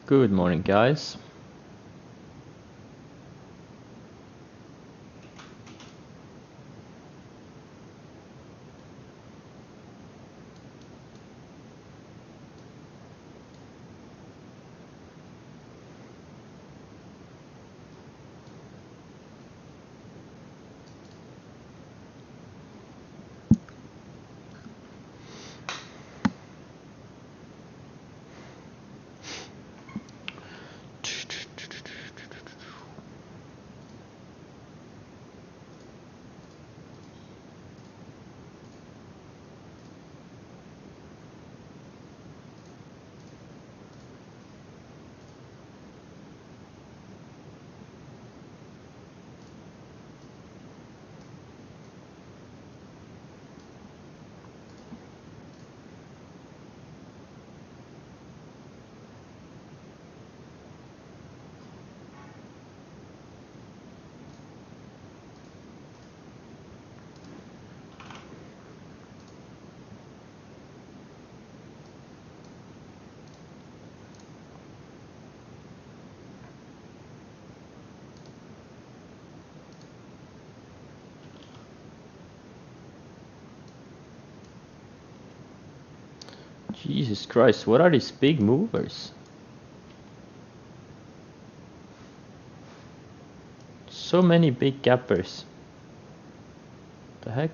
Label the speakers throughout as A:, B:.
A: Good morning, guys. Jesus Christ, what are these big movers? So many big gappers. The heck?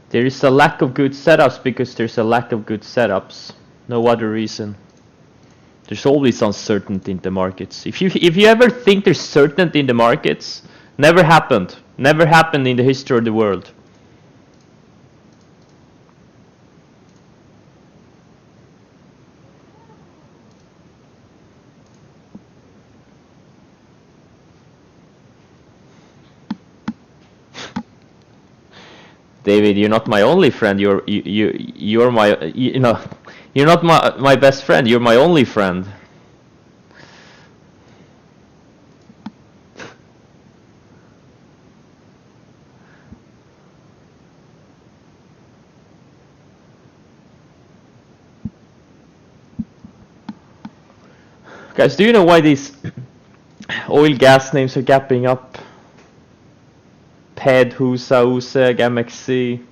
A: There is a lack of good setups because there's a lack of good setups. No other reason. There's always uncertainty in the markets. If you ever think there's certainty in the markets, never happened. Never happened in the history of the world. David, you're not my only friend. You're my you're not my best friend. You're my only friend. Guys, do you know why these oil gas names are gapping up? PED, HUSA, USEG, MXC.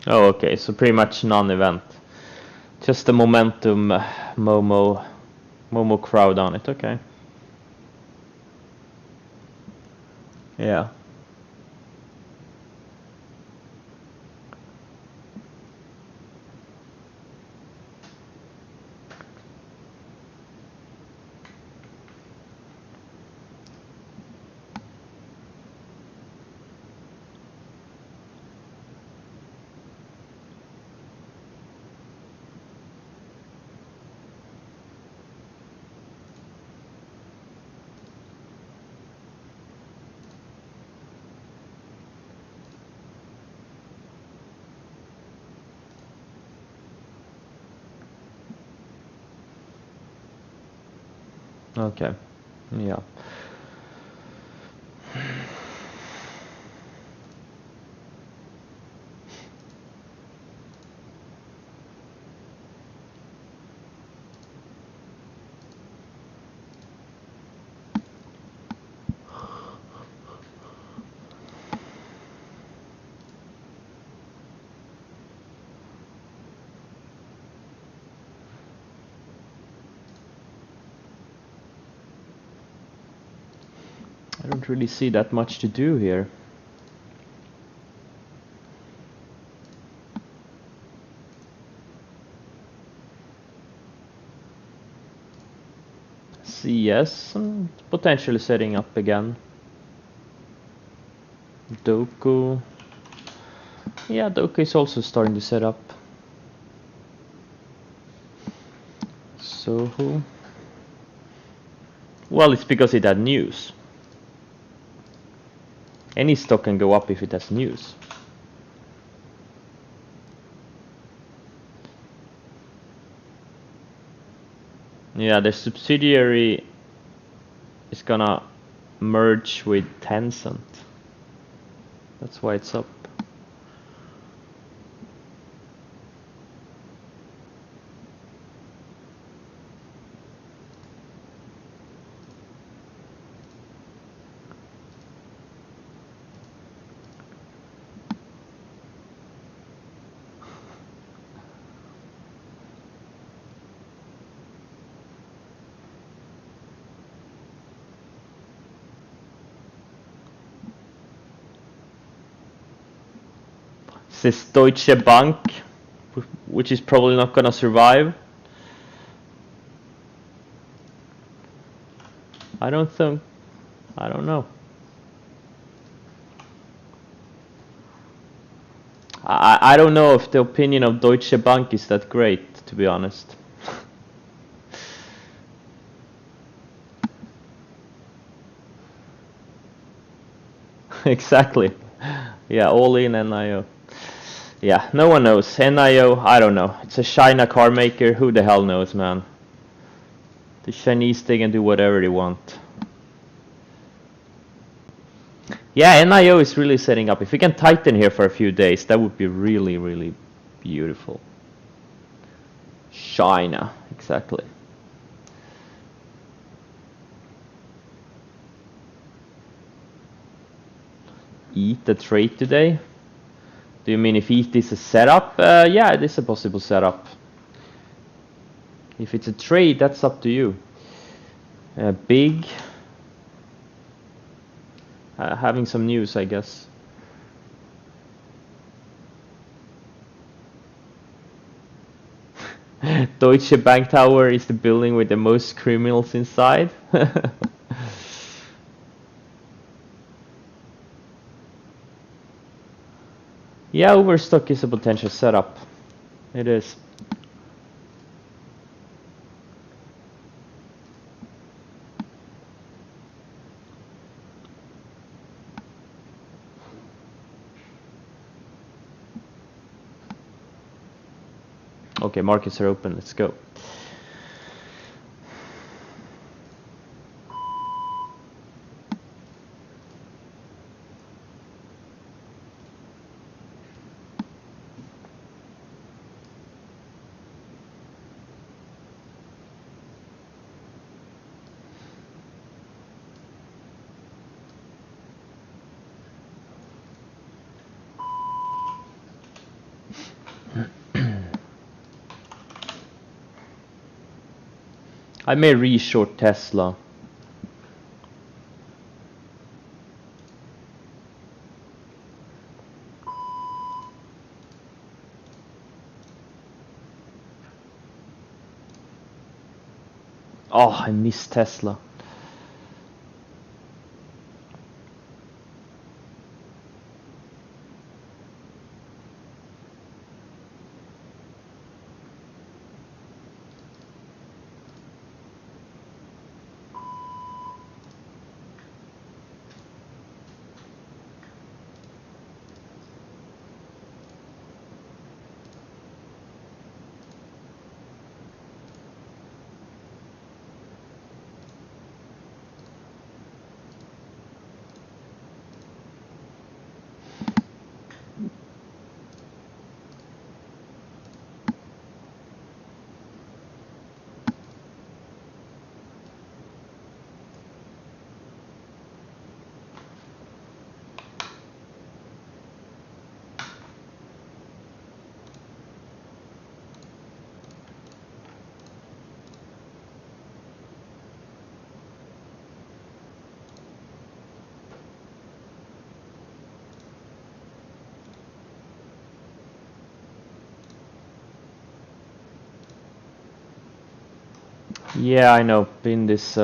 A: Oh, okay, so pretty much non-event. Just the momentum Momo crowd on it, okay. Yeah. Okay. Yeah. I don't really see that much to do here. CS, potentially setting up again. Doku. Yeah, Doku is also starting to set up. Soho. Well, it's because it had news. Any stock can go up if it has news. Yeah, the subsidiary is gonna merge with Tencent. That's why it's up. This Deutsche Bank, which is probably not gonna survive. I don't know. I don't know if the opinion of Deutsche Bank is that great, to be honest. Exactly. Yeah, all in NIO. Yeah, no one knows. NIO, I don't know. It's a China car maker. Who the hell knows, man? The Chinese, they can do whatever they want. Yeah, NIO is really setting up. If we can tighten here for a few days, that would be really, really beautiful. China, exactly. Eat the trade today? Do you mean if ETH is a setup? Yeah, it is a possible setup. If it's a trade, that's up to you. Big. Having some news, I guess. Deutsche Bank Tower is the building with the most criminals inside. Yeah, Overstock is a potential setup. It is. Okay, markets are open. Let's go. I may re-short Tesla. Oh, I missed Tesla. Yeah, I know. Pin this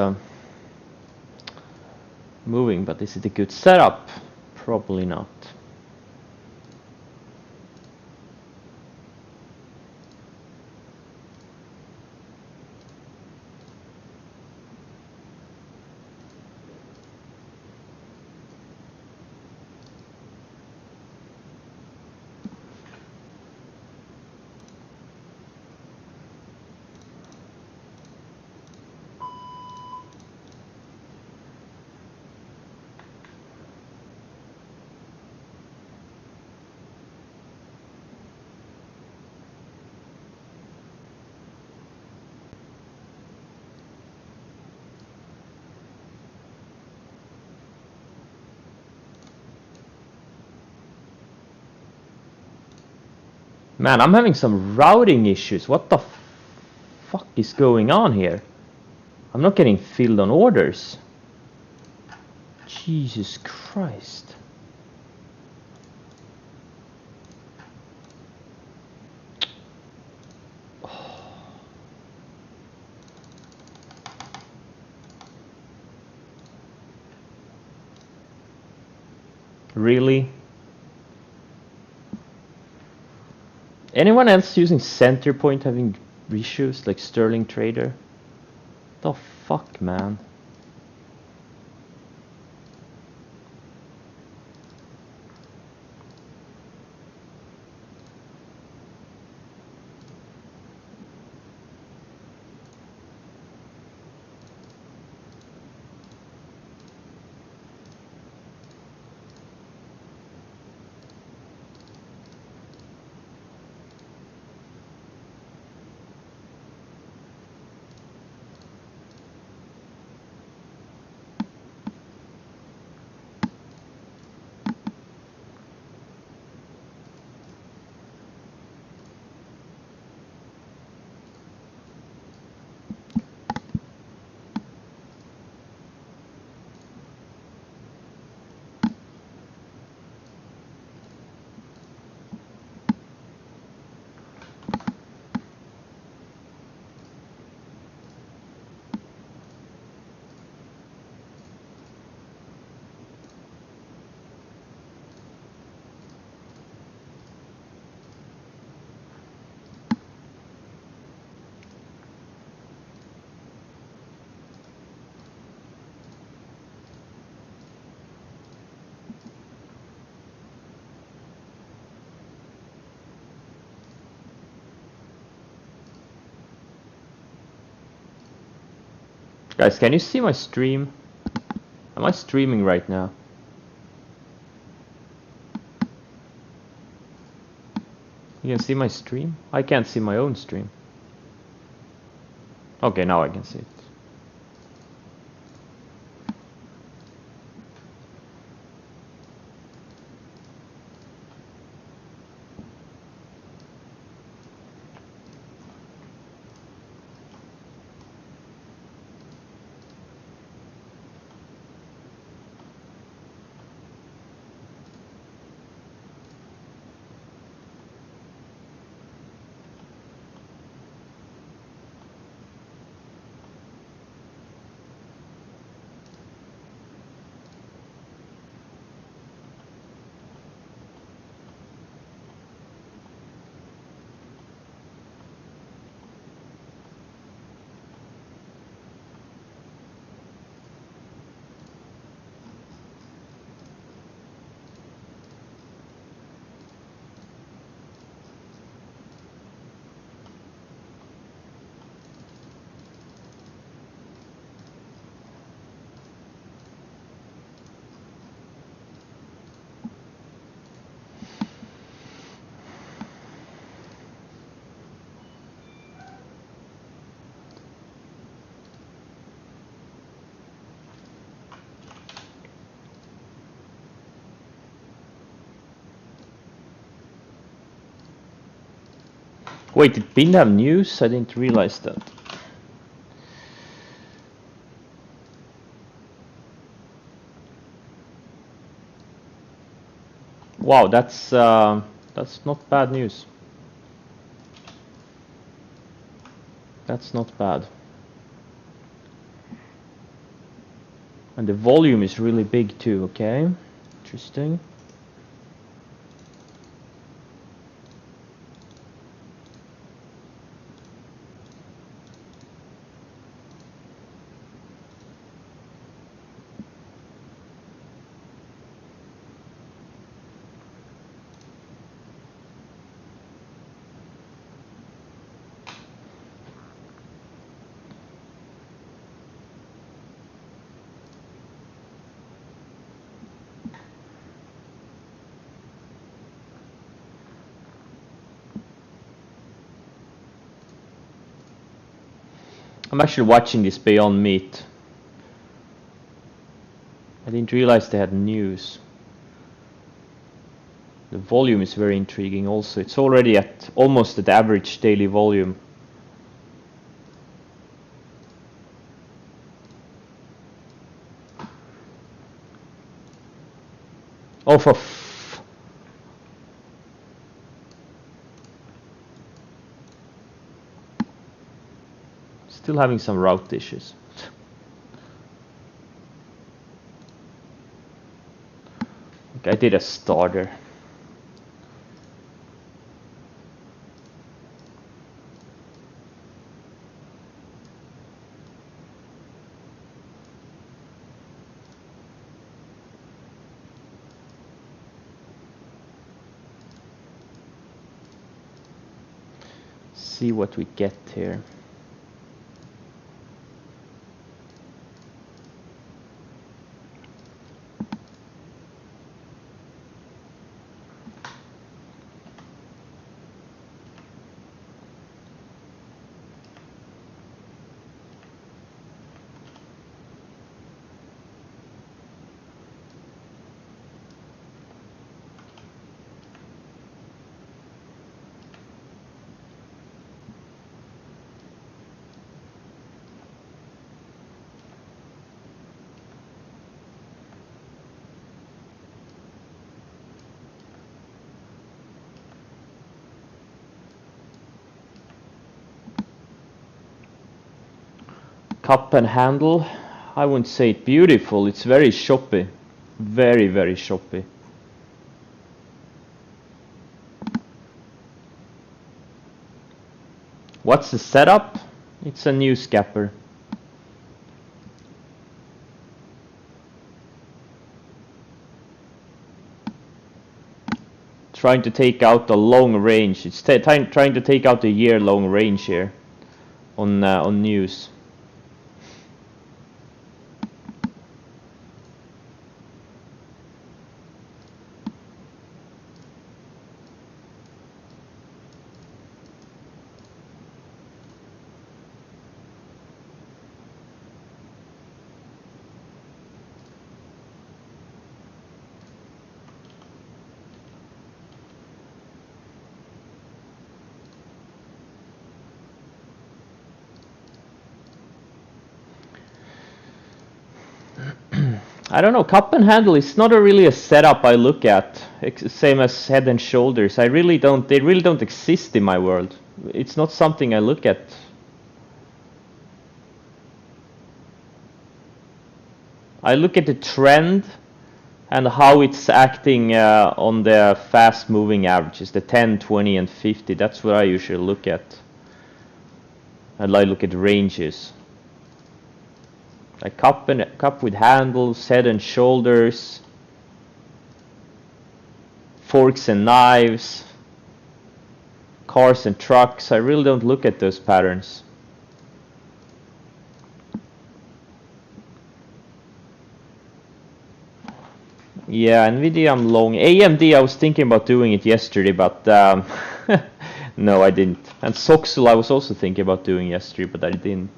A: moving, but is it a good setup? Probably not. Man, I'm having some routing issues. What the fuck is going on here? I'm not getting filled on orders. Jesus Christ. Really? Anyone else using center point having issues like Sterling Trader? The fuck, man. Guys, can you see my stream? Am I streaming right now? You can see my stream? I can't see my own stream. Okay, now I can see it. Wait, did Pin have news? I didn't realize that. Wow, that's not bad news. That's not bad. And the volume is really big too, okay? Interesting. I'm actually watching this Beyond Meat. I didn't realize they had news. The volume is very intriguing also. It's already at almost at average daily volume. Oh, for still having some route issues. Okay, I did a starter. See what we get here. Cup and handle, I wouldn't say it beautiful, it's very choppy. Very, very choppy. What's the setup? It's a new scapper. Trying to take out the long range. It's trying to take out the year-long range here on news. I don't know, cup and handle is not really a setup I look at, same as head and shoulders. They really don't exist in my world. It's not something I look at. I look at the trend and how it's acting on the fast moving averages, the 10, 20 and 50. That's what I usually look at. And I look at ranges. A cup with handles, head and shoulders, forks and knives, cars and trucks. I really don't look at those patterns. Yeah, NVIDIA I'm long. AMD I was thinking about doing it yesterday, but no, I didn't. And Soxel I was also thinking about doing yesterday, but I didn't.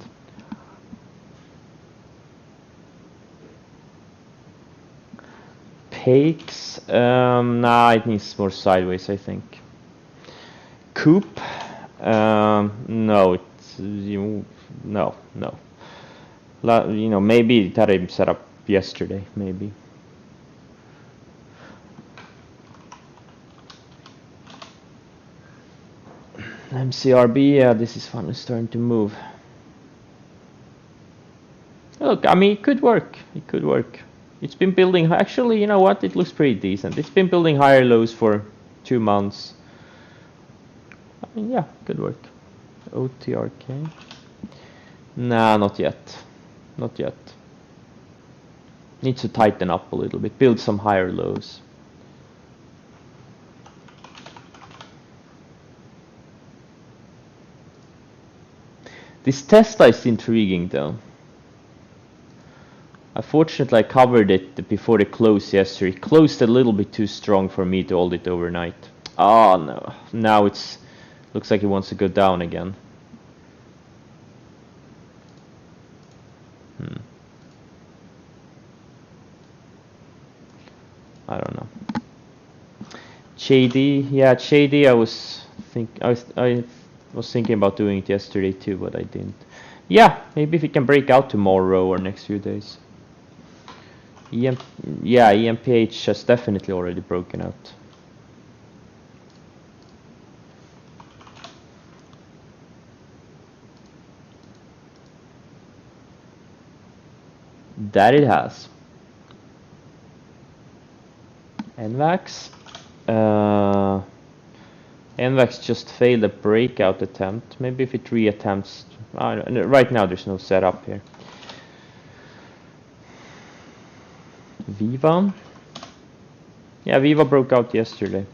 A: Cakes, nah, it needs more sideways, I think. Coupe, no, it's no. Maybe it had him set up yesterday, maybe. MCRB, yeah, this is finally starting to move. Look, I mean, it could work. It could work. It's been building. Actually, you know what? It looks pretty decent. It's been building higher lows for 2 months. I mean, yeah, could work. OTRK. Nah, not yet. Not yet. Needs to tighten up a little bit. Build some higher lows. This Tesla is intriguing though. Unfortunately, I covered it before the close yesterday. It closed a little bit too strong for me to hold it overnight. Oh no, now it's looks like it wants to go down again. I don't know. JD, yeah, JD. I was thinking about doing it yesterday too, but I didn't. Yeah, maybe if it can break out tomorrow or next few days. Yeah, EMPH has definitely already broken out. That it has. NVAX. NVAX just failed a breakout attempt. Maybe if it reattempts. Right now there's no setup here. Viva. Yeah, Viva broke out yesterday.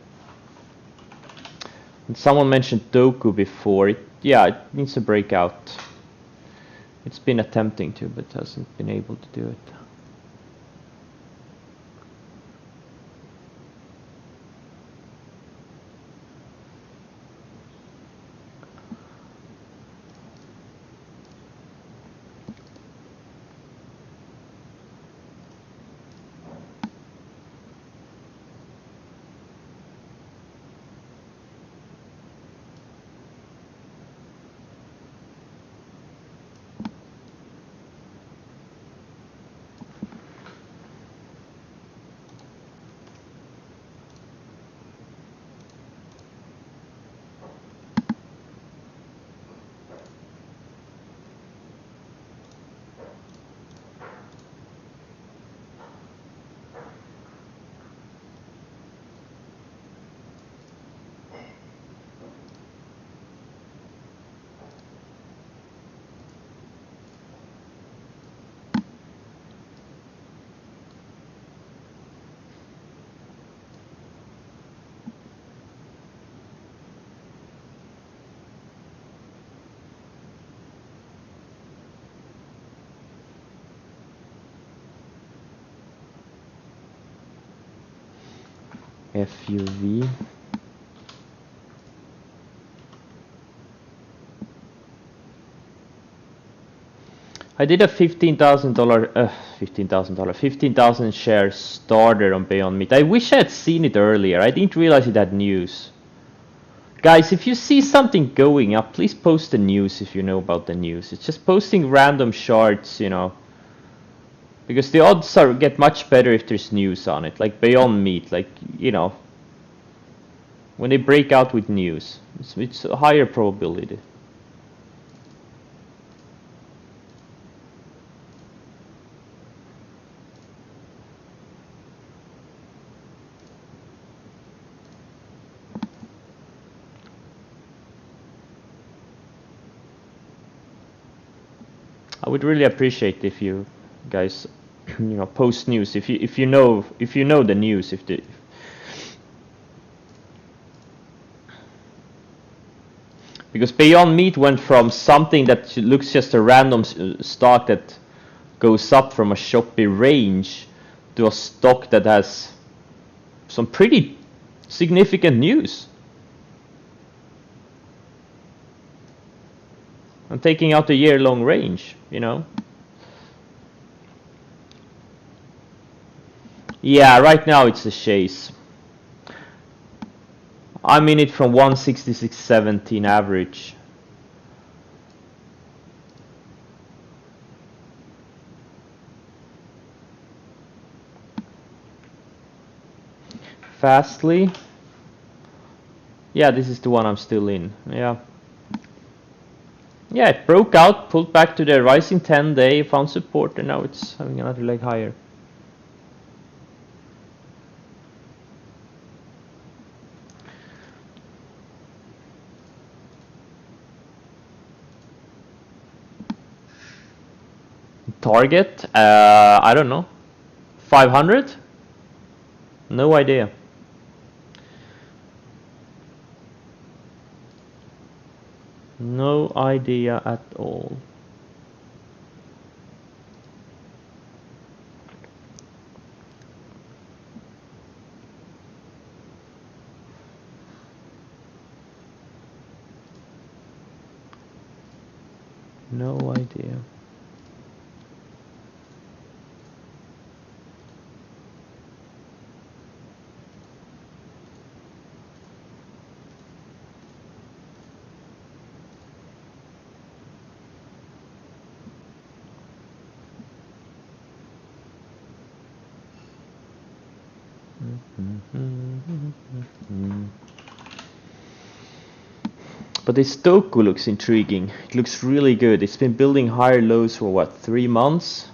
A: And someone mentioned Doku before. Yeah, it needs to break out. It's been attempting to, but hasn't been able to do it. FUV. I did a $15,000 share starter on Beyond Meat. I wish I had seen it earlier. I didn't realize it had news. Guys, if you see something going up, please post the news if you know about the news. It's just posting random charts, you know. Because the odds get much better if there's news on it. Like Beyond Meat, like, you know. When they break out with news, it's a higher probability. I would really appreciate if you guys, you know, post news if you know the news. Because Beyond Meat went from something that looks just a random stock that goes up from a choppy range to a stock that has some pretty significant news. And taking out a year-long range, you know. Yeah, right now it's a chase. I'm in it from 166.17 average. Fastly. Yeah, this is the one I'm still in. Yeah. Yeah, it broke out, pulled back to the rising 10-day, found support, and now it's having another leg higher. Target? I don't know. 500? No idea. No idea at all. No idea. But this Stoku looks intriguing. It looks really good. It's been building higher lows for what, 3 months?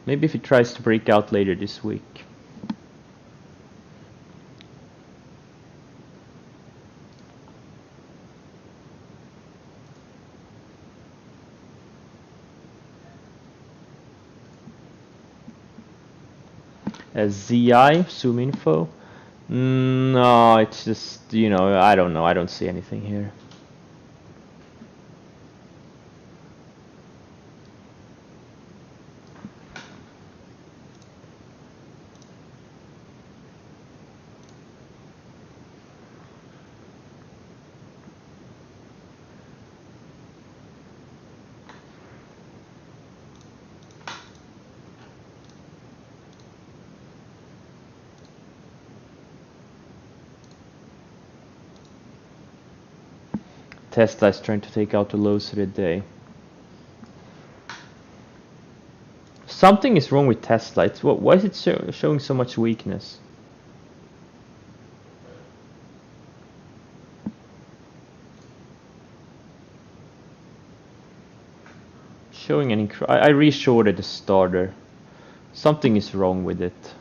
A: Maybe if it tries to break out later this week. ZI, zoom info. No, it's just, you know, I don't know. I don't see anything here. Tesla is trying to take out the lows of the day. Something is wrong with Tesla. It's why is it showing so much weakness? Showing an I reshorted the starter. Something is wrong with it.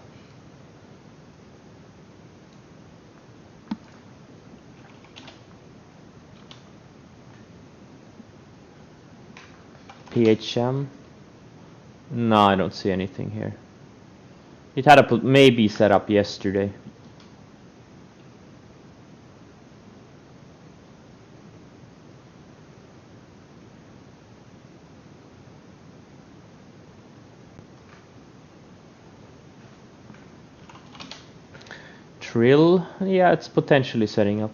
A: PHM? No, I don't see anything here. It had a maybe set up yesterday. Trill? Yeah, it's potentially setting up.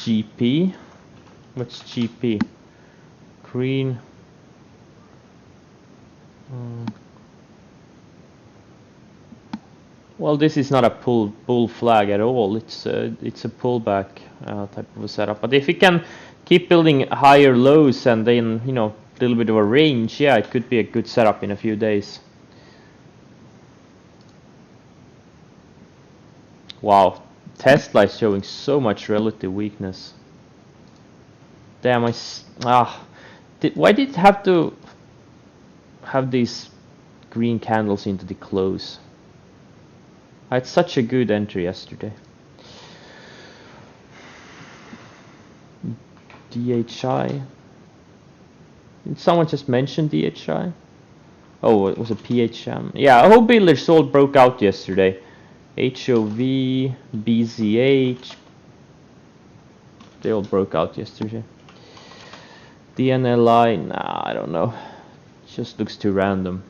A: GP? What's GP? Green. Well, this is not a bull flag at all. It's a pullback type of a setup. But if it can keep building higher lows and then, you know, a little bit of a range, yeah, it could be a good setup in a few days. Wow, Tesla is showing so much relative weakness. Damn, why did it have to have these green candles into the close? I had such a good entry yesterday. DHI. Did someone just mention DHI? Oh, it was a PHM. Yeah, Home Builder sold broke out yesterday. HOV, BZH. They all broke out yesterday. DNLI, nah, I don't know. Just looks too random.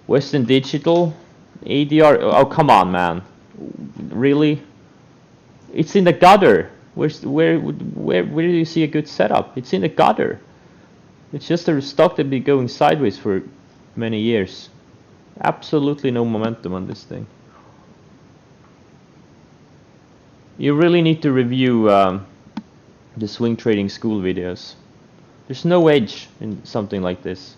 A: Western Digital, ADR. Oh, come on, man. Really? It's in the gutter. Where do you see a good setup? It's in the gutter. It's just a stock that been going sideways for many years. Absolutely no momentum on this thing. You really need to review the swing trading school videos. There's no edge in something like this.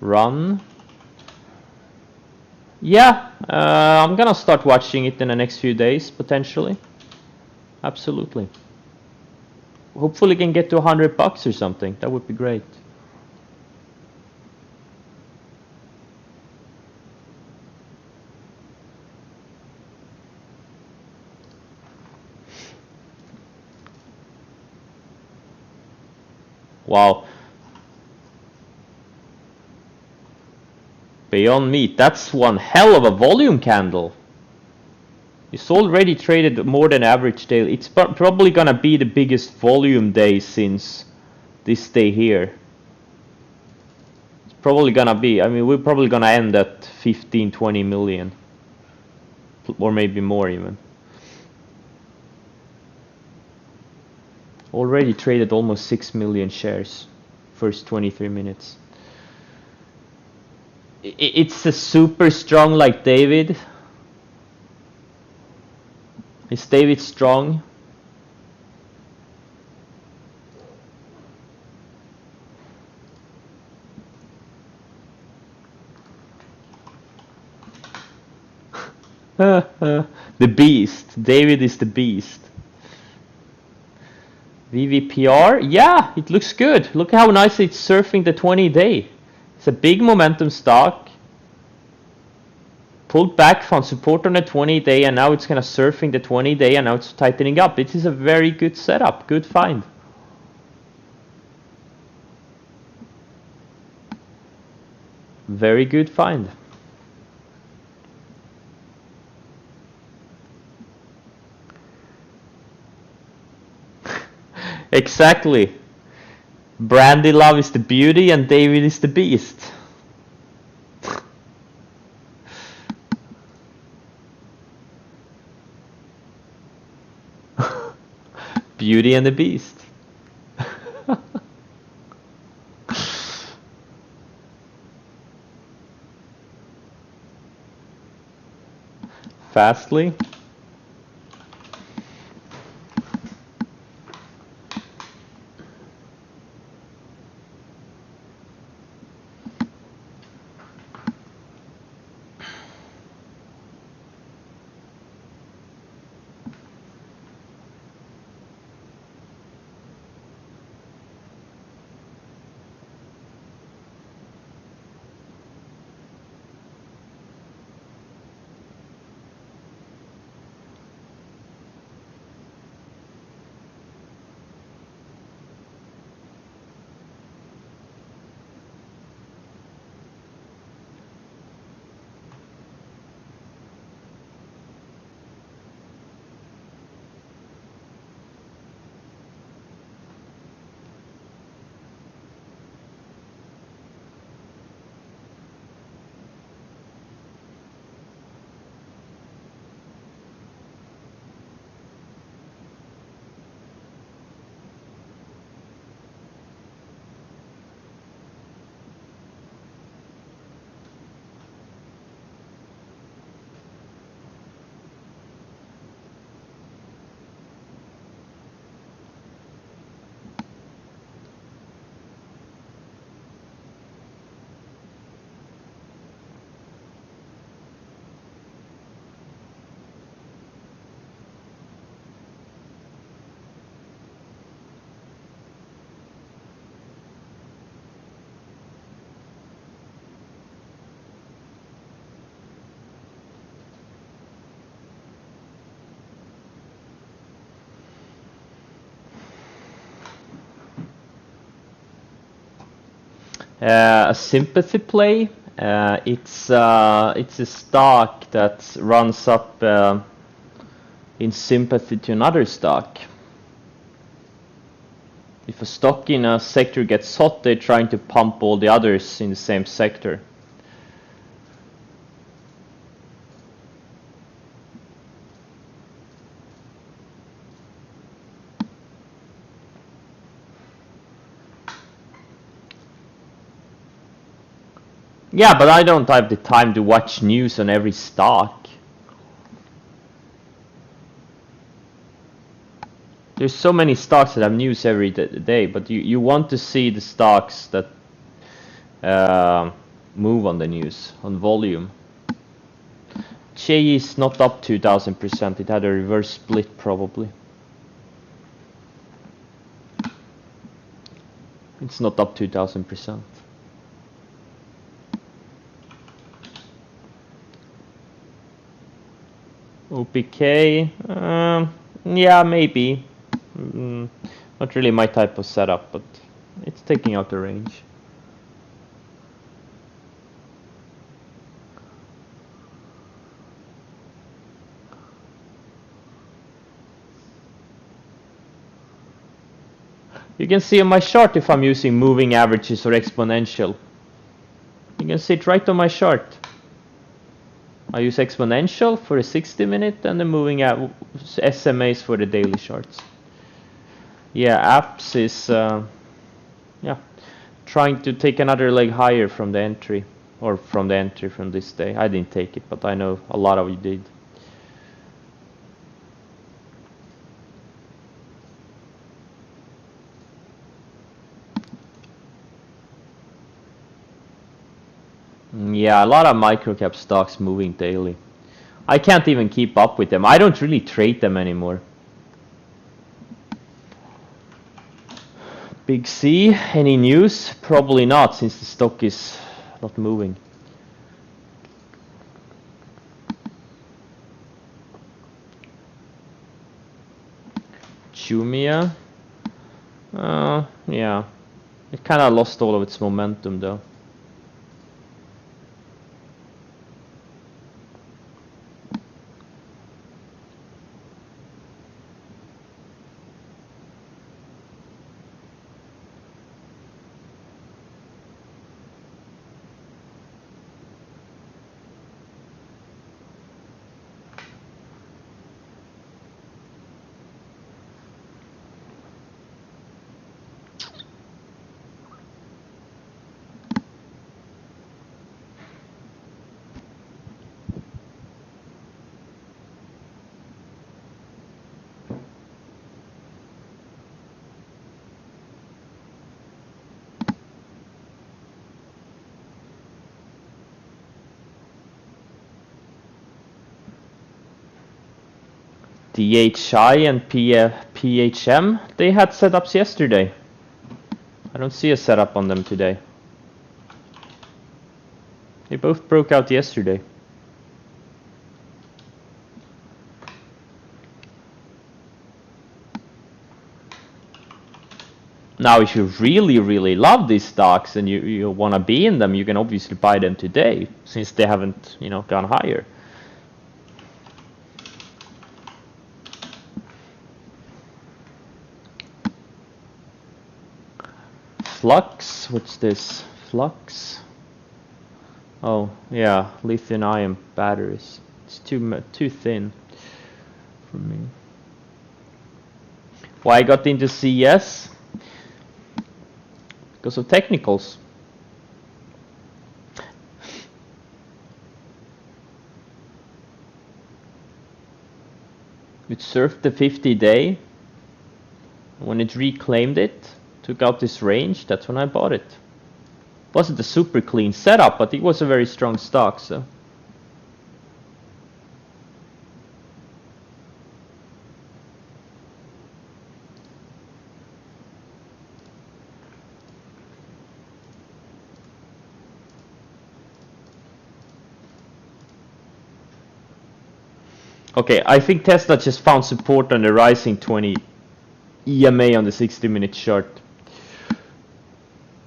A: Run. Yeah, I'm gonna start watching it in the next few days, potentially. Absolutely. Hopefully can get to $100 or something. That would be great. Wow. Beyond Meat, that's one hell of a volume candle. It's already traded more than average daily. It's probably gonna be the biggest volume day since this day here. It's probably gonna be, I mean, we're probably gonna end at 15-20 million. Or maybe more even. Already traded almost 6 million shares. First 23 minutes. It's a super strong like David. Is David strong? The beast. David is the beast. VVPR? Yeah, it looks good. Look how nicely it's surfing the 20-day. It's a big momentum stock. Pulled back, found support on the 20-day, and now it's kind of surfing the 20-day, and now it's tightening up. This is a very good setup. Good find. Very good find. Exactly. Brandy Love is the beauty and David is the beast. Beauty and the Beast. Fastly. A sympathy play. It's a stock that runs up in sympathy to another stock. If a stock in a sector gets hot, they're trying to pump all the others in the same sector. Yeah, but I don't have the time to watch news on every stock. There's so many stocks that have news every day, but you want to see the stocks that move on the news, on volume. JE is not up 2000%, it had a reverse split probably. It's not up 2000%. OPK, yeah, maybe. Not really my type of setup, but it's taking out the range. You can see on my chart if I'm using moving averages or exponential. You can see it right on my chart. I use exponential for the 60-minute and the moving SMAs for the daily charts. Yeah, apps is yeah, trying to take another leg higher from the entry, or from the entry from this day. I didn't take it, but I know a lot of you did. Yeah, a lot of microcap stocks moving daily. I can't even keep up with them. I don't really trade them anymore. Big C, any news? Probably not, since the stock is not moving. Jumia, yeah, it kind of lost all of its momentum though. DHI and PHM, they had setups yesterday. I don't see a setup on them today. They both broke out yesterday. Now, if you really love these stocks and you want to be in them, you can obviously buy them today, since they haven't, gone higher. Flux, what's this? Flux? Oh, yeah, lithium-ion batteries. It's too thin for me. Why I got into CS? Because of technicals. It surfed the 50-day. When it reclaimed it, took out this range, that's when I bought it. Wasn't a super clean setup, but it was a very strong stock, so. Okay, I think Tesla just found support on the rising 20 EMA on the 60-minute chart.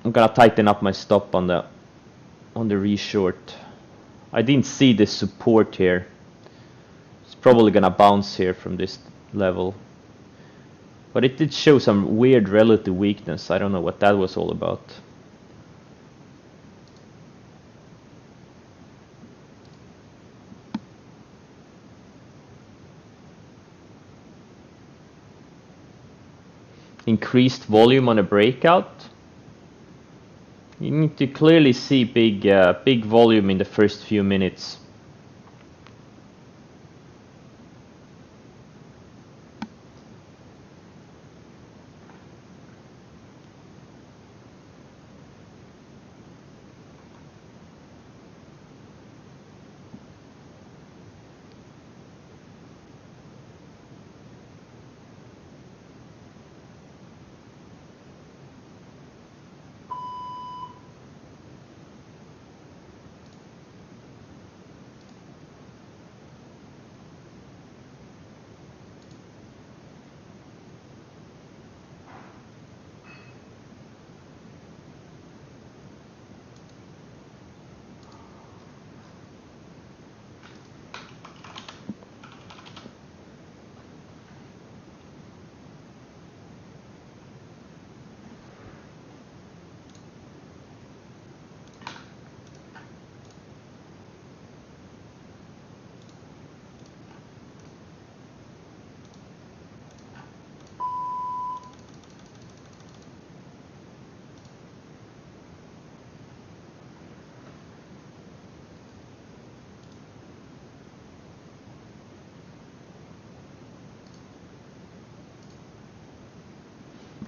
A: I'm gonna tighten up my stop on the reshort. I didn't see the support here. It's probably gonna bounce here from this level. But it did show some weird relative weakness. I don't know what that was all about. Increased volume on a breakout. You need to clearly see big volume in the first few minutes.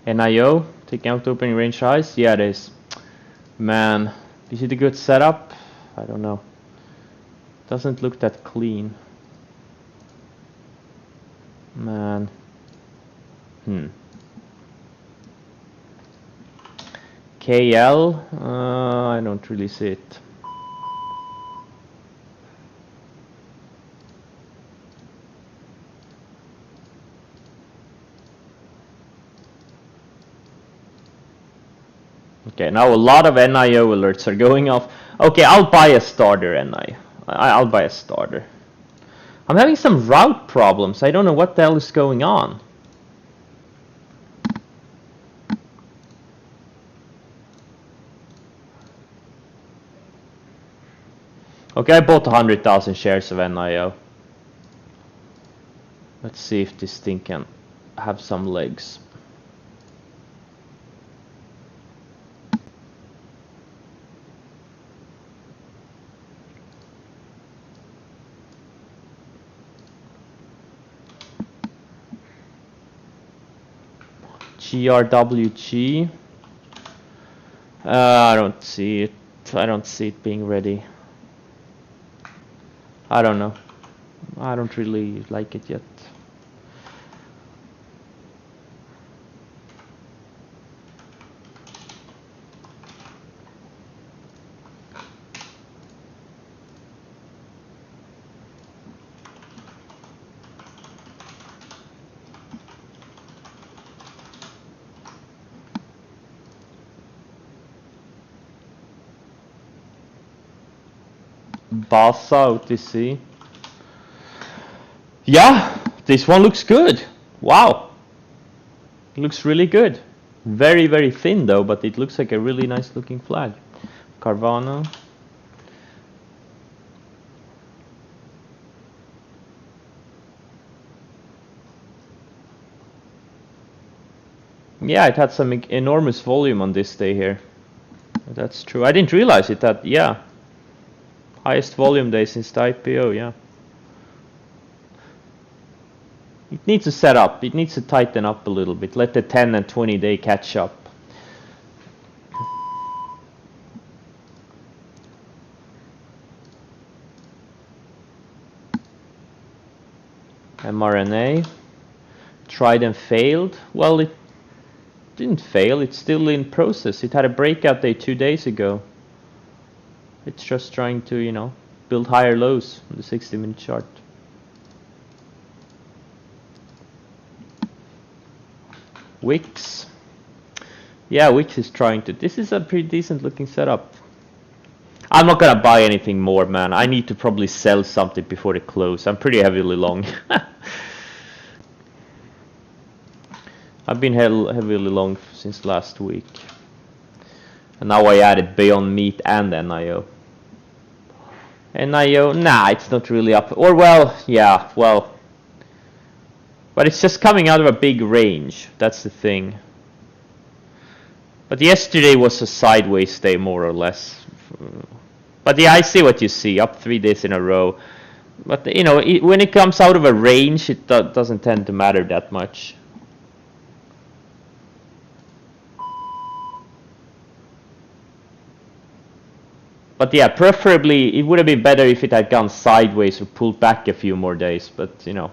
A: NIO, taking out opening range highs? Yeah, it is. Man, is it a good setup? I don't know. Doesn't look that clean. Man. KL? I don't really see it. Okay, now a lot of NIO alerts are going off. Okay, I'll buy a starter, I'll buy a starter. I'm having some route problems. I don't know what the hell is going on. Okay, I bought 100,000 shares of NIO. Let's see if this thing can have some legs. GRWG. I don't see it. I don't see it being ready. I don't know. I don't really like it yet. Basa OTC. Yeah, this one looks good. Wow. It looks really good. Very, very thin though, but it looks like a really nice looking flag. Carvana. Yeah, it had some enormous volume on this day here. That's true. I didn't realize it had, yeah. Highest volume day since the IPO, yeah. It needs to set up. It needs to tighten up a little bit. Let the 10 and 20 day catch up. mRNA. Tried and failed. Well, it didn't fail. It's still in process. It had a breakout day 2 days ago. It's just trying to, you know, build higher lows on the 60-minute chart. Wix. Yeah, Wix is trying to. This is a pretty decent looking setup. I'm not gonna buy anything more, man. I need to probably sell something before the close. I'm pretty heavily long. I've been heavily long since last week. And now I added Beyond Meat and NIO. NIO, nah, it's not really up. Or well, yeah, well. But it's just coming out of a big range. That's the thing. But yesterday was a sideways day, more or less. But yeah, I see what you see. Up 3 days in a row. But you know, when it comes out of a range, it doesn't tend to matter that much. But yeah, preferably it would have been better if it had gone sideways or pulled back a few more days. But you know,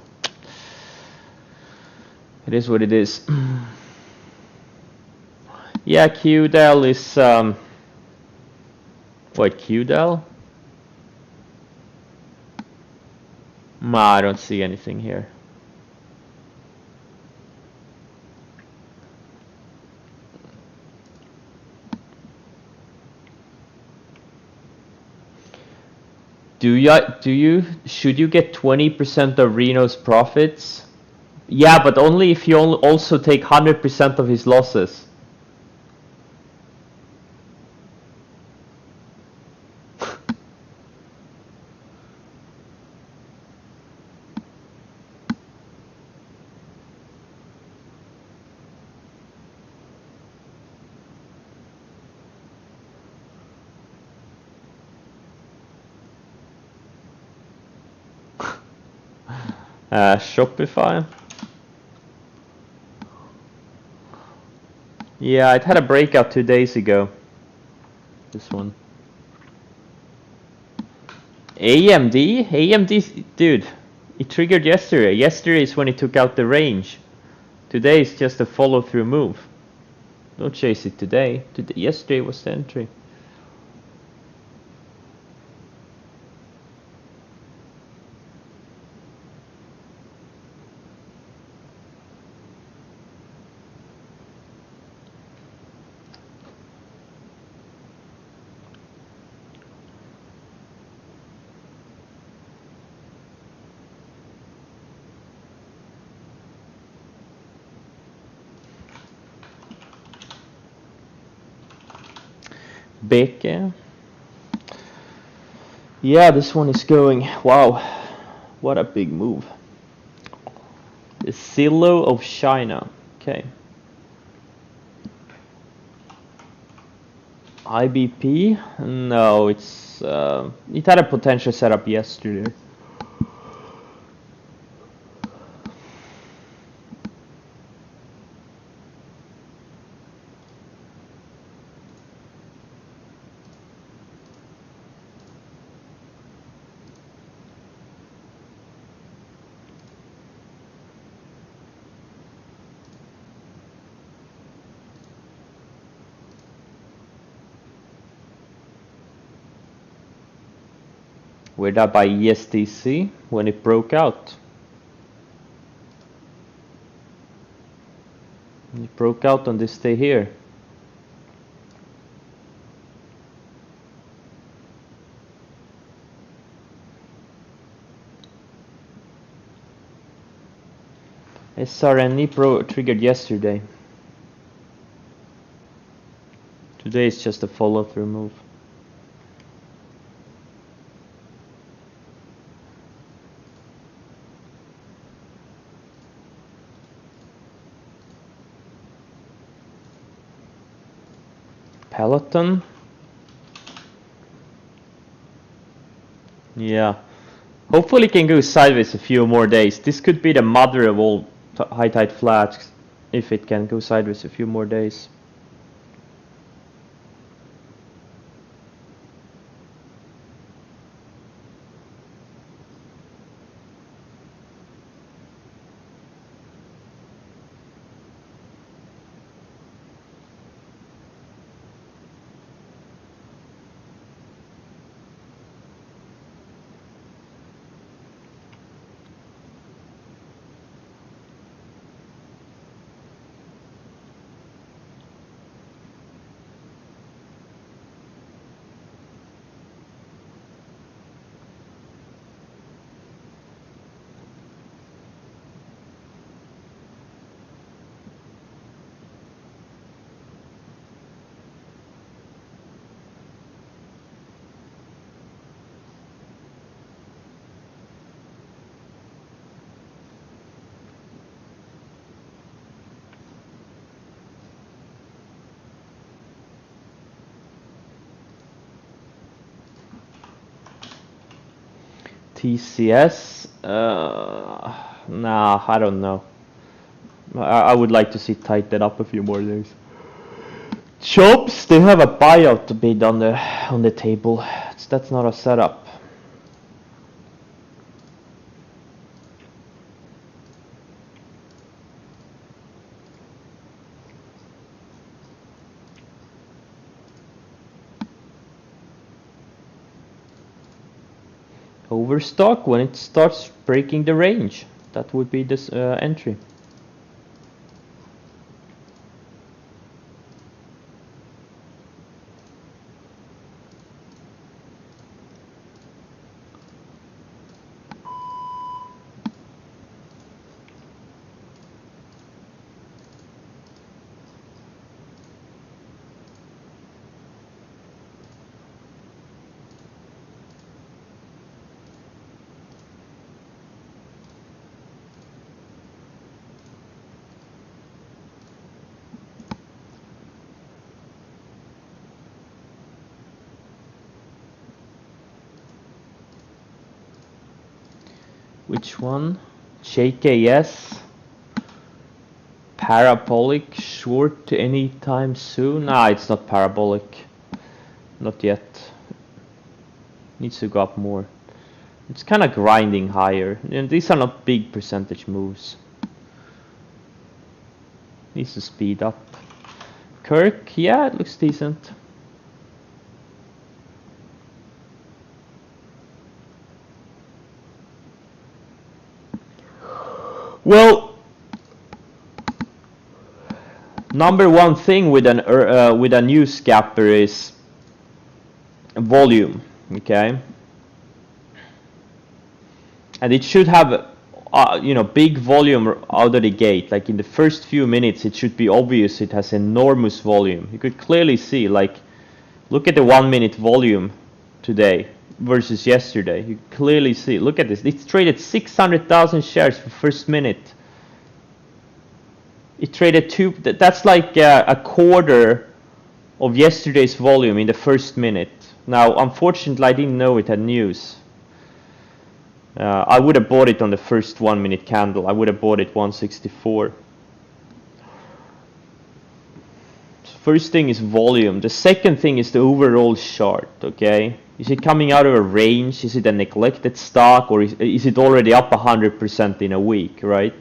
A: it is what it is. Yeah, QDEL is wait, QDEL? Nah, I don't see anything here. Should you get 20% of Reno's profits? Yeah, but only if you also take 100% of his losses. Shopify. Yeah, it had a breakout 2 days ago. This one. AMD? AMD, dude, it triggered yesterday. Yesterday is when it took out the range. Today is just a follow-through move. Don't chase it today. Yesterday was the entry. Beke. Yeah, this one is going. Wow, what a big move. The Silo of China. Okay. IBP? No, it's it had a potential setup yesterday. We're that by ESTC when it broke out. It broke out on this day here. SRNE triggered yesterday. Today is just a follow-through move. Peloton. Yeah. Hopefully it can go sideways a few more days. This could be the mother of all high tide flats if it can go sideways a few more days. TCS? Nah, I don't know. I would like to see tighten up a few more days. Chops, they have a buyout bid on the table. That's not a setup. Overstock when it starts breaking the range. That would be this entry. Which one? JKS? Parabolic short anytime soon? Nah, it's not parabolic. Not yet. Needs to go up more. It's kind of grinding higher. And these are not big percentage moves. Needs to speed up. Kirk, yeah, it looks decent. Well, number one thing with a new scalper is volume, okay? And it should have big volume out of the gate. Like in the first few minutes, it should be obvious it has enormous volume. You could clearly see, like, look at the 1 minute volume today versus yesterday. You clearly see, look at this. It's traded 600,000 shares for first minute. It traded that's like a quarter of yesterday's volume in the first minute. Now, unfortunately, I didn't know it had news. I would have bought it on the first 1 minute candle. I would have bought it 164. First thing is volume. The second thing is the overall chart, okay? Is it coming out of a range? Is it a neglected stock? Or is it already up 100% in a week, right?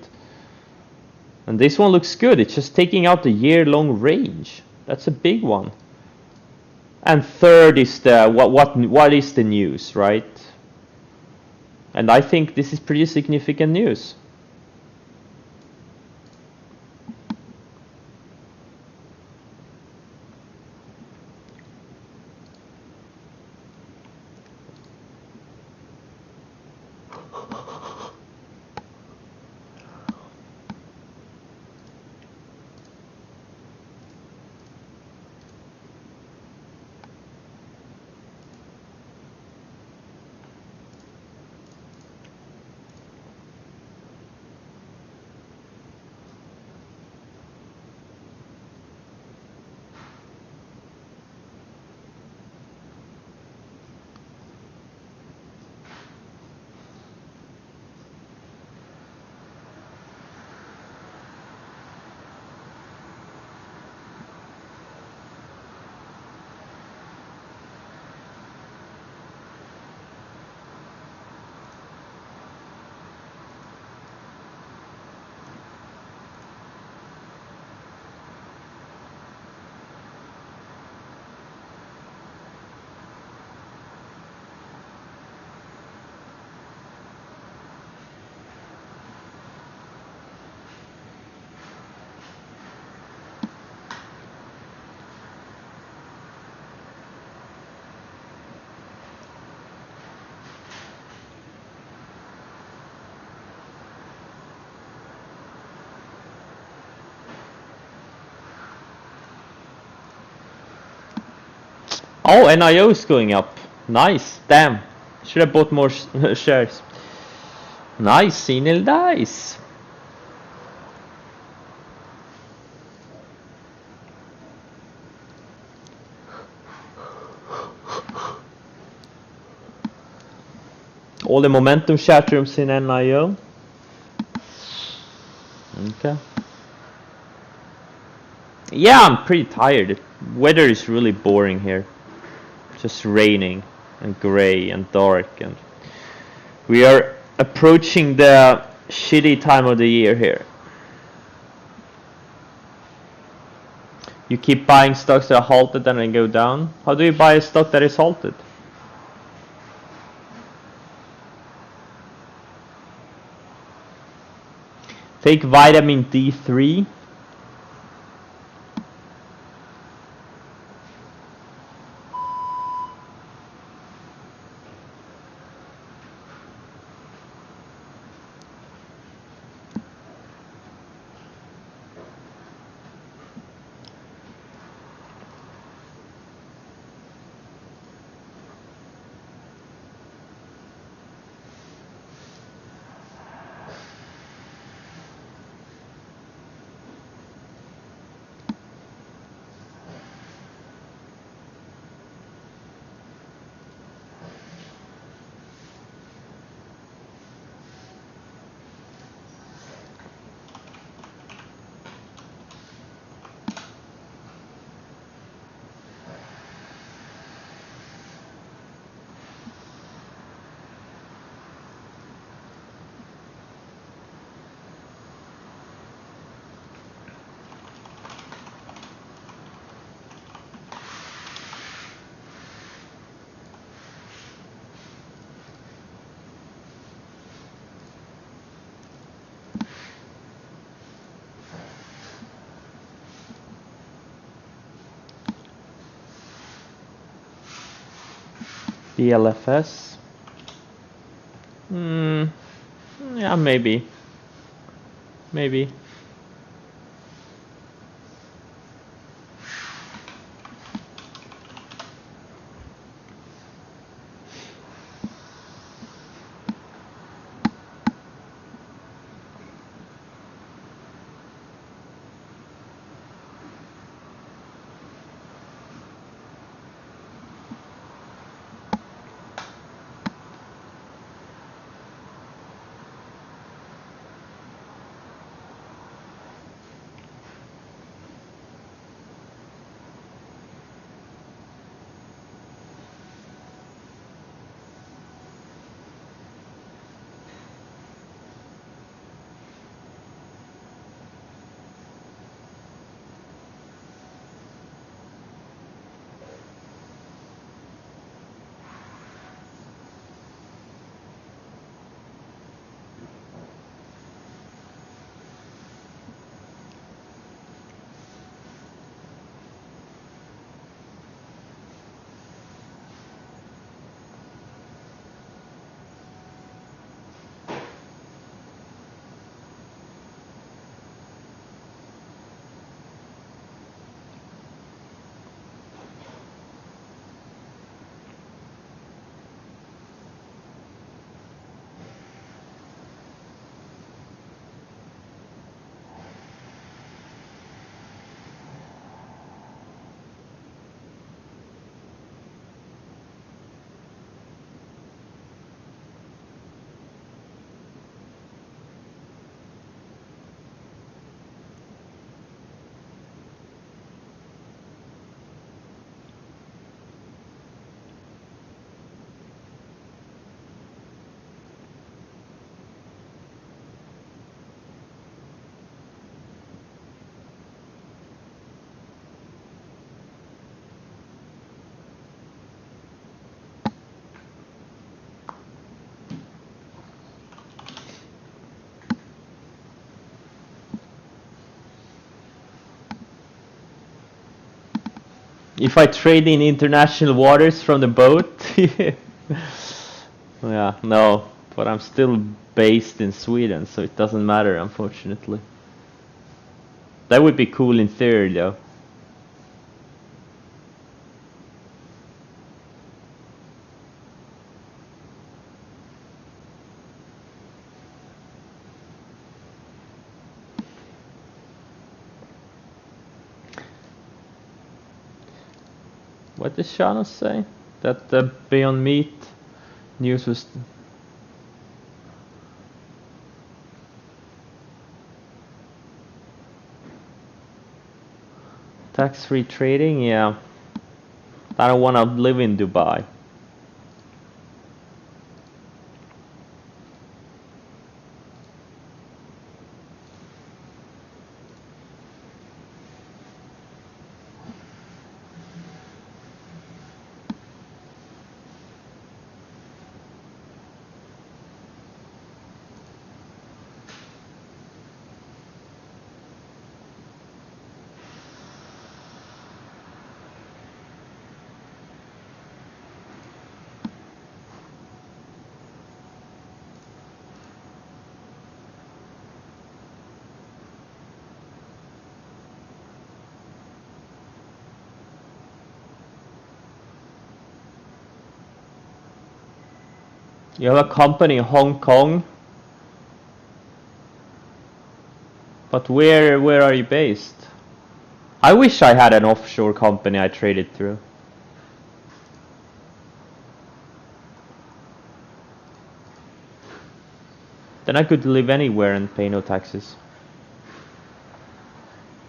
A: And this one looks good. It's just taking out the year-long range. That's a big one. And third is the what is the news, right? And I think this is pretty significant news. Oh, NIO is going up. Nice. Damn. Should have bought more shares. Nice, Sinel dice. All the momentum chat rooms in NIO. Okay. Yeah, I'm pretty tired. The weather is really boring here. Just raining and gray and dark, and we are approaching the shitty time of the year here. You keep buying stocks that are halted and then go down. How do you buy a stock that is halted? Take vitamin D3. BLFS. Yeah, maybe. Maybe. If I trade in international waters from the boat, yeah, no, but I'm still based in Sweden, so it doesn't matter, unfortunately. That would be cool in theory, though. What did Shana say? That the Beyond Meat news was Tax-free trading, yeah. I don't want to live in Dubai. You have a company in Hong Kong, but where are you based? I wish I had an offshore company I traded through. Then I could live anywhere and pay no taxes.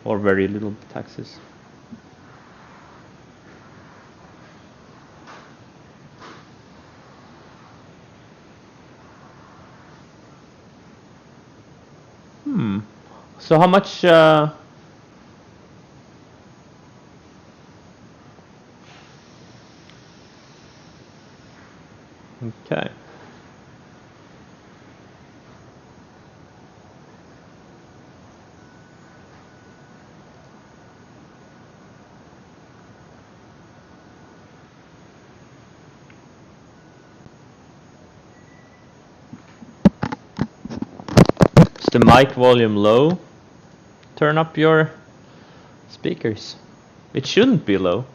A: Or very little taxes. So how much okay. Is the mic volume low? Turn up your speakers. It shouldn't be low.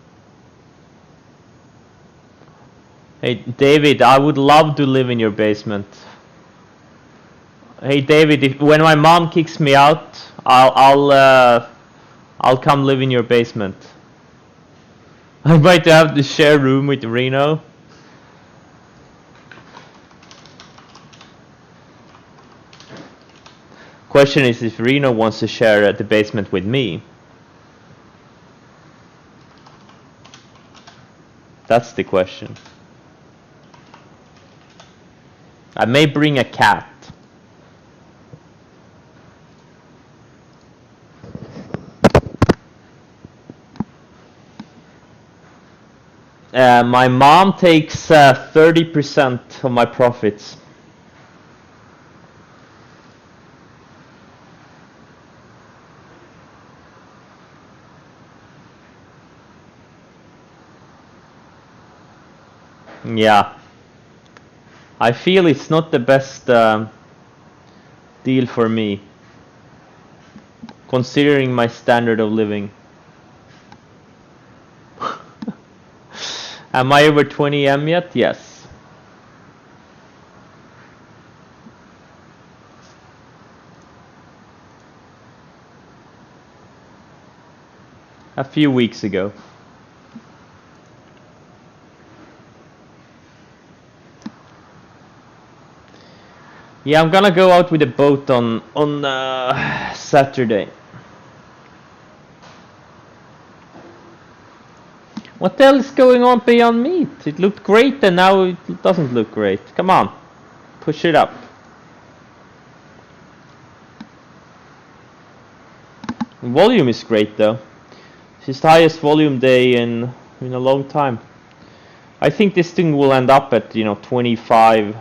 A: Hey David, I would love to live in your basement. Hey David, when my mom kicks me out, I'll come live in your basement. I might have to share room with Reno. Question is if Reno wants to share the basement with me. That's the question. I may bring a cat. My mom takes 30% of my profits. Yeah. I feel it's not the best deal for me, considering my standard of living. Am I over 20M yet? Yes. A few weeks ago. Yeah, I'm gonna go out with a boat on Saturday. What the hell is going on Beyond Meat? It looked great and now it doesn't look great. Come on, push it up. Volume is great though. It's the highest volume day in a long time. I think this thing will end up at 25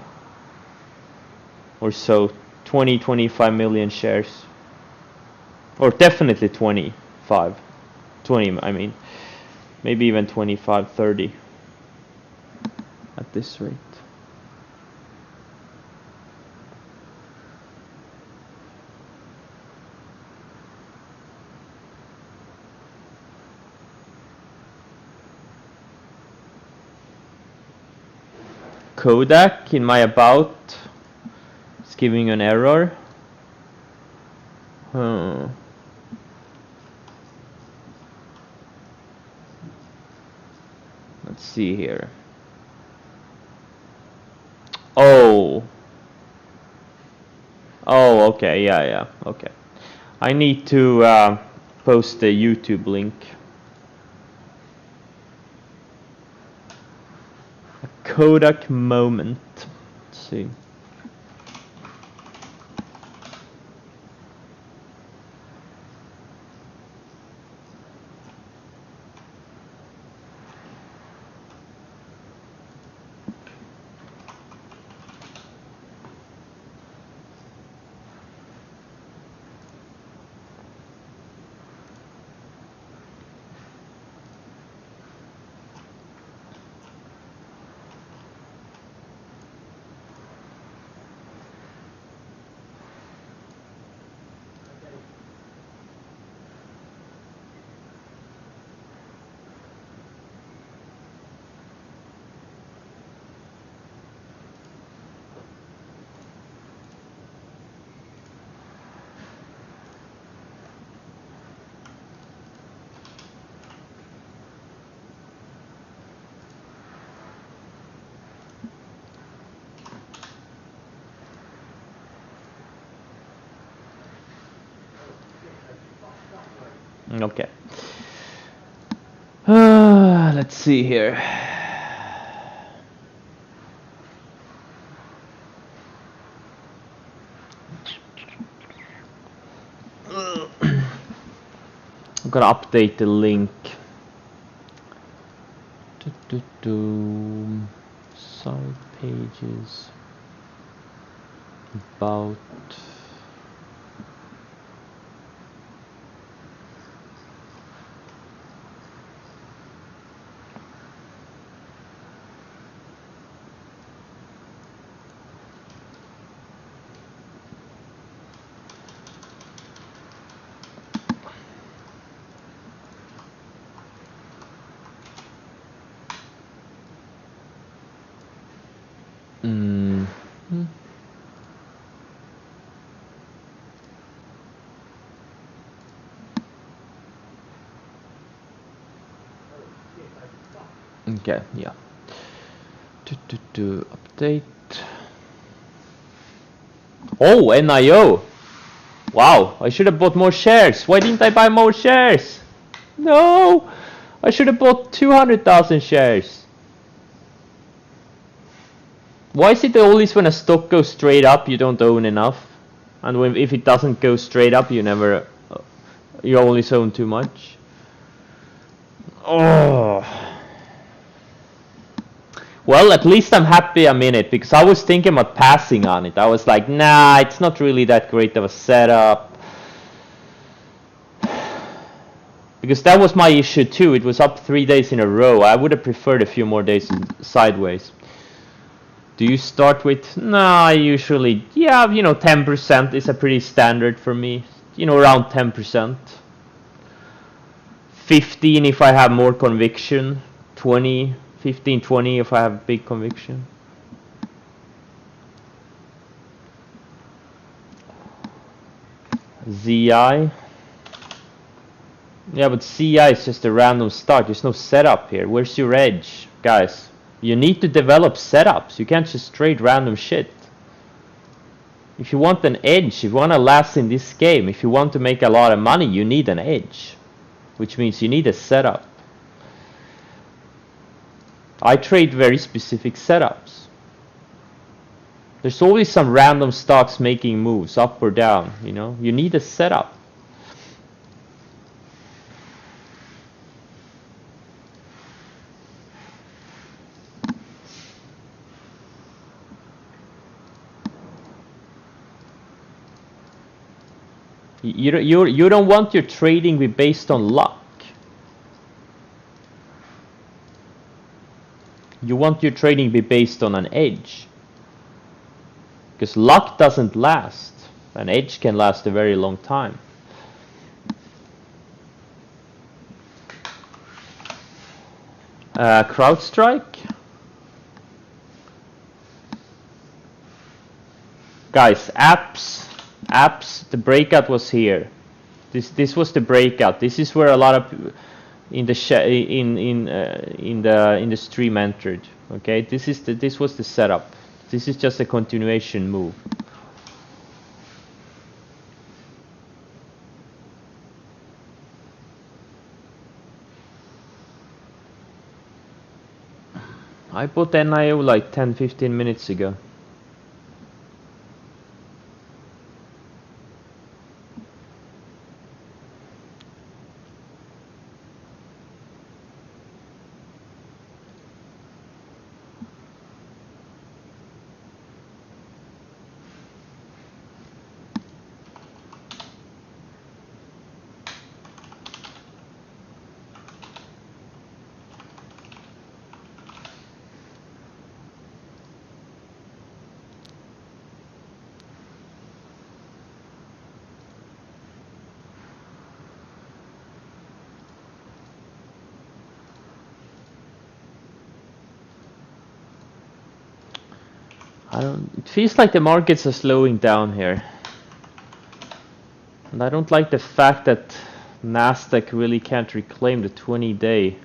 A: or so, 25 million shares, or definitely 25, 20 I mean. Maybe even 25, 30 at this rate. Kodak in my about is giving an error. Let's see here. Oh, okay, yeah, okay. I need to post the YouTube link. Kodak moment. Let's see. Okay. Let's see here. I'm gonna update the link. Side pages. About. Okay, yeah. Update. Oh, NIO. Wow, I should have bought more shares. Why didn't I buy more shares? No, I should have bought 200,000 shares. Why is it always when a stock goes straight up you don't own enough? And when, if it doesn't go straight up you never, you only own too much? Oh. Well, at least I'm happy I'm in it, because I was thinking about passing on it. I was like, nah, it's not really that great of a setup. Because that was my issue too. It was up 3 days in a row. I would have preferred a few more days sideways. Do you start with? Nah, I usually, yeah, you know, 10% is a pretty standard for me. You know, around 10%. 15 if I have more conviction. 20, 15, 20 if I have big conviction. ZI. Yeah, but CI is just a random start. There's no setup here. Where's your edge? Guys, you need to develop setups. You can't just trade random shit. If you want an edge, if you want to last in this game, if you want to make a lot of money, you need an edge. Which means you need a setup. I trade very specific setups. There's always some random stocks making moves up or down, you know. You need a setup. You don't want your trading to be based on luck. You want your trading to be based on an edge. Because luck doesn't last. An edge can last a very long time. CrowdStrike. Guys, apps, the breakout was here. This was the breakout. This is where a lot of in the stream entered. Okay, this was the setup. This is just a continuation move. I bought NIO like 10-15 minutes ago. It feels like the markets are slowing down here. And I don't like the fact that Nasdaq really can't reclaim the 20-day.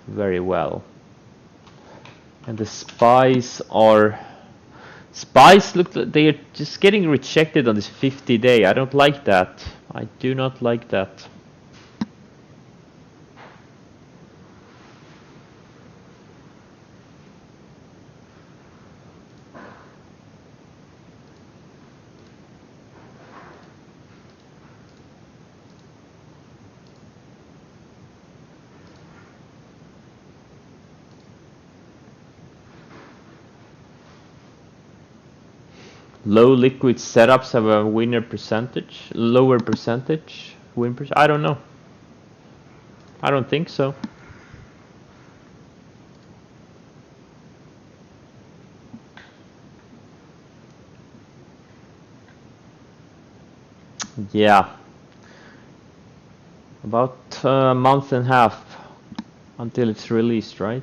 A: Very well. And the SPYs look like they're just getting rejected on this 50-day. I don't like that. I do not like that. Low liquid setups have a winner percentage, lower percentage, win percentage. I don't know. I don't think so. Yeah. About a month and a half until it's released, right?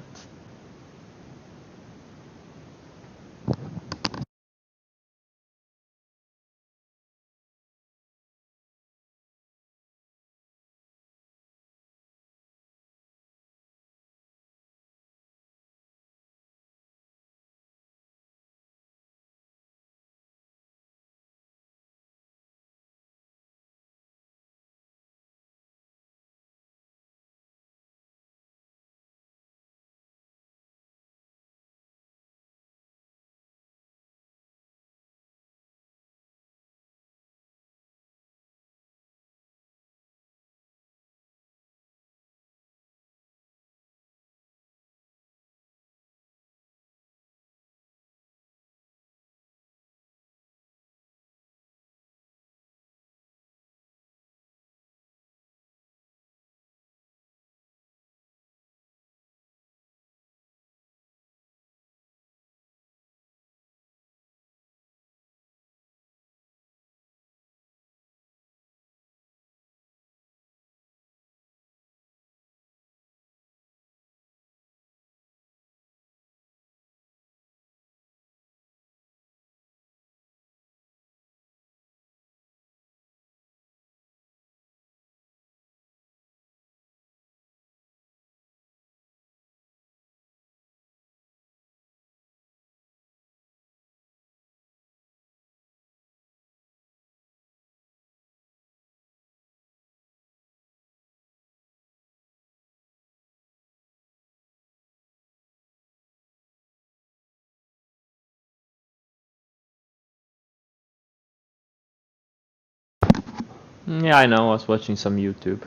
A: Yeah, I know. I was watching some YouTube.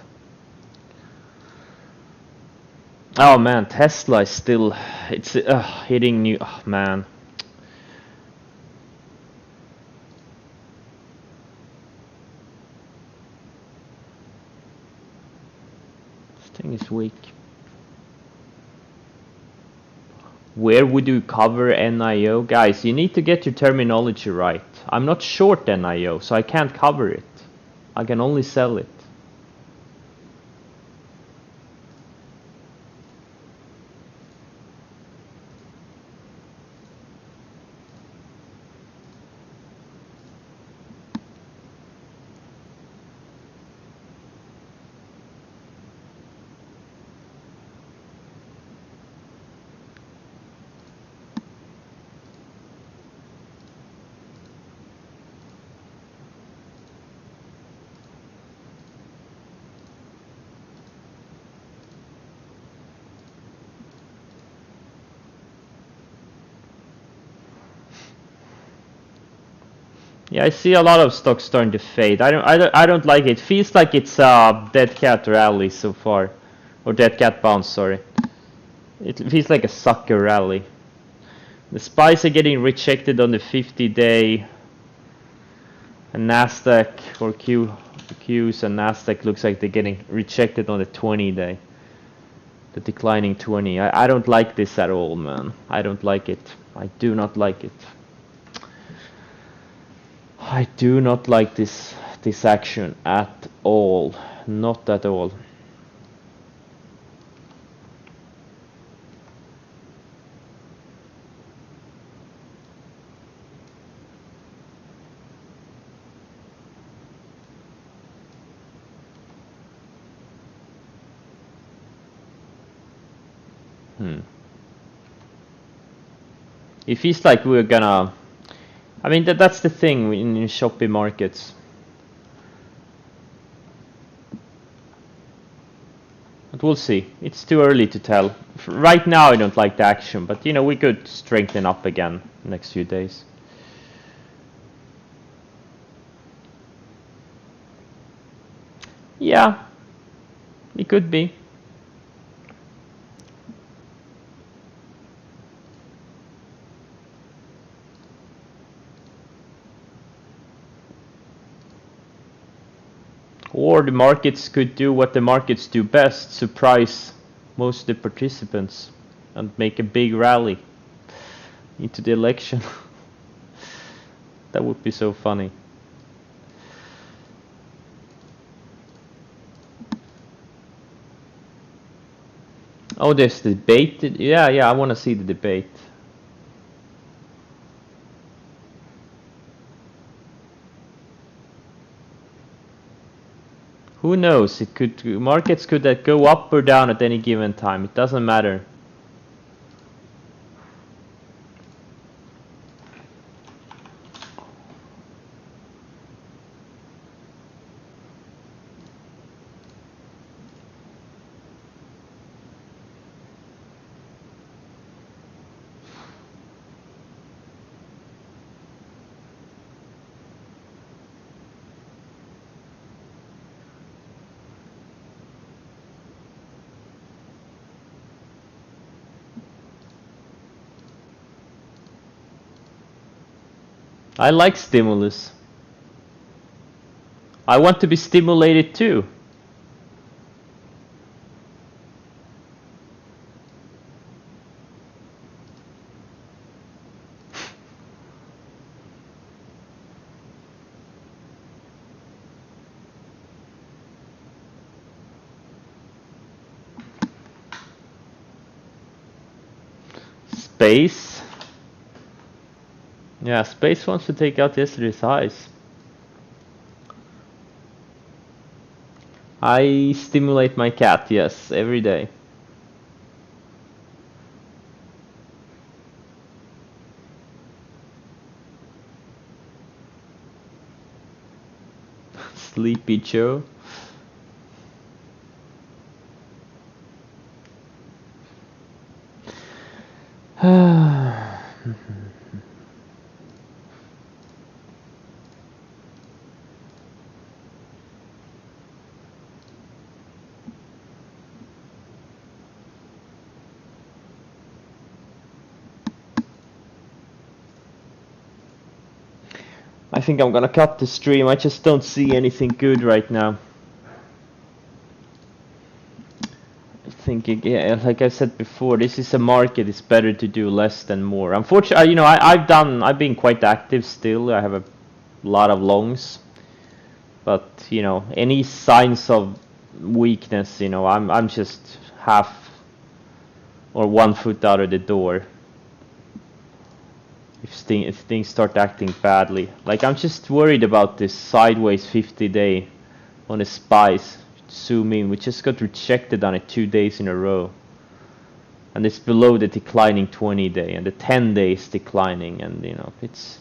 A: Oh man, Tesla is still, it's hitting new. Oh man. This thing is weak. Where would you cover NIO? Guys, you need to get your terminology right. I'm not short NIO, so I can't cover it. I can only sell it. Yeah, I see a lot of stocks starting to fade. I don't like it. Feels like it's a dead cat rally so far, or dead cat bounce. Sorry, it feels like a sucker rally. The spies are getting rejected on the 50-day, and Nasdaq or Qs and Nasdaq looks like they're getting rejected on the 20-day. The declining 20. I don't like this at all, man. I don't like it. I do not like it. I do not like this action at all. Not at all. It feels like we're gonna. I mean that's the thing in choppy markets. But we'll see. It's too early to tell. Right now I don't like the action, but you know we could strengthen up again next few days. Yeah, it could be. Or the markets could do what the markets do best, surprise most of the participants and make a big rally into the election. That would be so funny. Oh, there's the debate. Yeah, I want to see the debate. Who knows? It could markets could go up or down at any given time. It doesn't matter. I like stimulus. I want to be stimulated too. Space. Yeah, Space wants to take out yesterday's highs. I stimulate my cat, yes, every day. Sleepy Joe. I think I'm gonna cut the stream. I just don't see anything good right now. I think, yeah, like I said before, this is a market. It's better to do less than more. Unfortunately, you know, I've been quite active still. I have a lot of longs, but you know, any signs of weakness, you know, I'm just half or 1 foot out of the door. If things start acting badly, like I'm just worried about this sideways 50-day on the spies. Zoom in, we just got rejected on it 2 days in a row, and it's below the declining 20-day, and the 10-day is declining, and you know it's,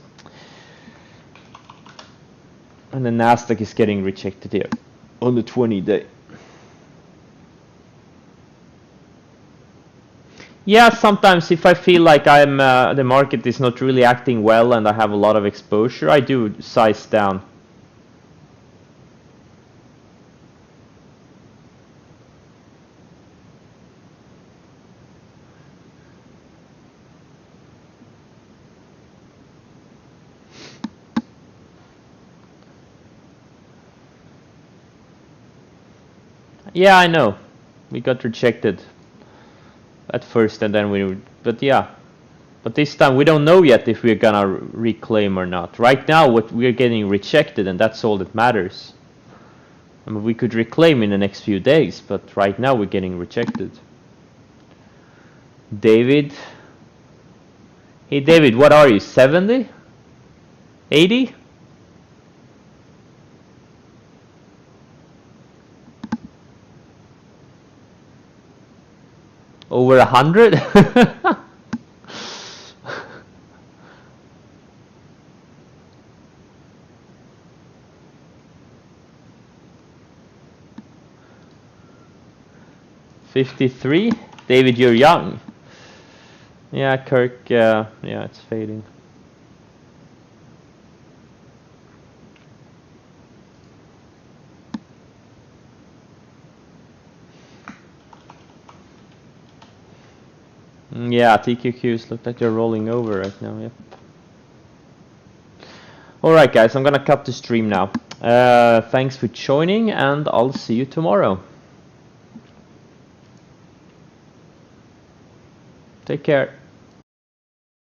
A: and the Nasdaq is getting rejected here on the 20-day. Yeah, sometimes if I feel like the market is not really acting well and I have a lot of exposure, I do size down. Yeah, I know. We got rejected at first and then but yeah. But this time we don't know yet if we're gonna reclaim or not. Right now what we're getting rejected and that's all that matters. I mean, we could reclaim in the next few days, but right now we're getting rejected. David. Hey David, what are you, 70? 80? Over 100? $53? David, you're young. Yeah, Kirk, yeah, it's fading. Yeah, TQQs look like they're rolling over right now, yep. Alright guys, I'm gonna cut the stream now. Thanks for joining and I'll see you tomorrow. Take care.